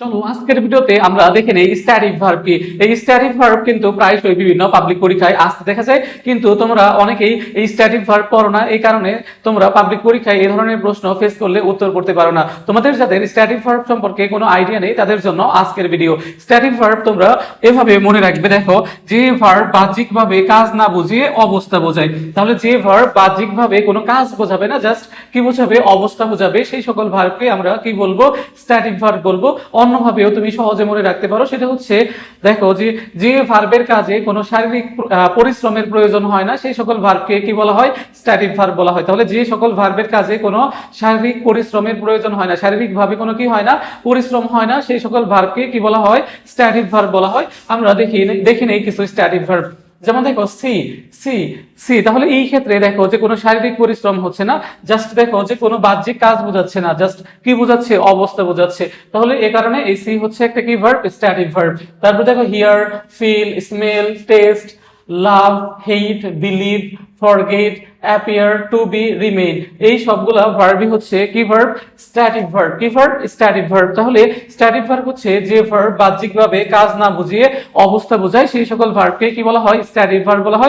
চলো আজকের ভিডিওতে আমরা দেখে নেই স্ট্যাটিক ভার্ব কি। এই স্ট্যাটিক ভার্ব কিন্তু প্রায়শই বিভিন্ন পাবলিক পরীক্ষায় আসতে দেখা যায়, কিন্তু তোমরা অনেকেই এই স্ট্যাটিক ভার্ব পড়ো না, এই কারণে তোমরা পাবলিক পরীক্ষায় এই ধরনের প্রশ্ন ফেস করলে উত্তর করতে পারো না। তোমাদের যাদের স্ট্যাটিক ভার্ব সম্পর্কে কোনো আইডিয়া নেই তাদের জন্য আজকের ভিডিও। স্ট্যাটিক ভার্ব তোমরা এভাবে মনে রাখবে, দেখো যে ভার্ব বাহ্যিকভাবে কাজ না বুঝিয়ে অবস্থা বোঝায়, তাহলে যে ভার্ব বাহ্যিকভাবে কোনো কাজ বোঝাবে না, জাস্ট কি বোঝাবে, অবস্থা বোঝাবে, সেই সকল ভার্বকে আমরা কি বলবো, স্ট্যাটিক ভার্ব বলবো। অন্যভাবেও তুমি সহজে মনে রাখতে পারো, সেটা হচ্ছে দেখো যে যে ভার্বের কাজে কোনো শারীরিক পরিশ্রমের প্রয়োজন হয় না সেই সকল ভার্বকে কি বলা হয়, স্ট্যাটিক ভার্ব বলা হয়। তাহলে যে সকল ভার্বের কাজে কোনো শারীরিক পরিশ্রমের প্রয়োজন হয় না, শারীরিকভাবে কোনো কি হয় না, পরিশ্রম হয় না, সেই সকল ভার্বকে কি বলা হয়, স্ট্যাটিক ভার্ব বলা হয়। আমরা দেখি নেই কিছু স্ট্যাটিক ভার্ব। যেমন দেখো সি সি সি, তাহলে এই ক্ষেত্রে দেখো যে কোনো শারীরিক পরিশ্রম হচ্ছে না, জাস্ট দেখো যে কোনো বাহ্যিক কাজ বোঝাচ্ছে না, জাস্ট কি বোঝাচ্ছে, অবস্থা বোঝাচ্ছে। তাহলে এই কারণে এই সি হচ্ছে একটা কি ভার্ব, স্ট্যাটিক ভার্ব। তারপর দেখো hear, feel, smell, taste, love, hate, believe, forget, appear, to be, remain, এই সবগুলা ভার্বই হচ্ছে কি ভার্ব, স্ট্যাটিক ভার্ব। কি ভার্ব, স্ট্যাটিক ভার্ব। তাহলে স্ট্যাটিক ভার্ব হচ্ছে যে ভার্ব বাহ্যিকভাবে কাজ না বুঝিয়ে অবস্থা বোঝায়, সেই সকল ভার্বকে কি বলা হয়, স্ট্যাটিক ভার্ব বলা হয়।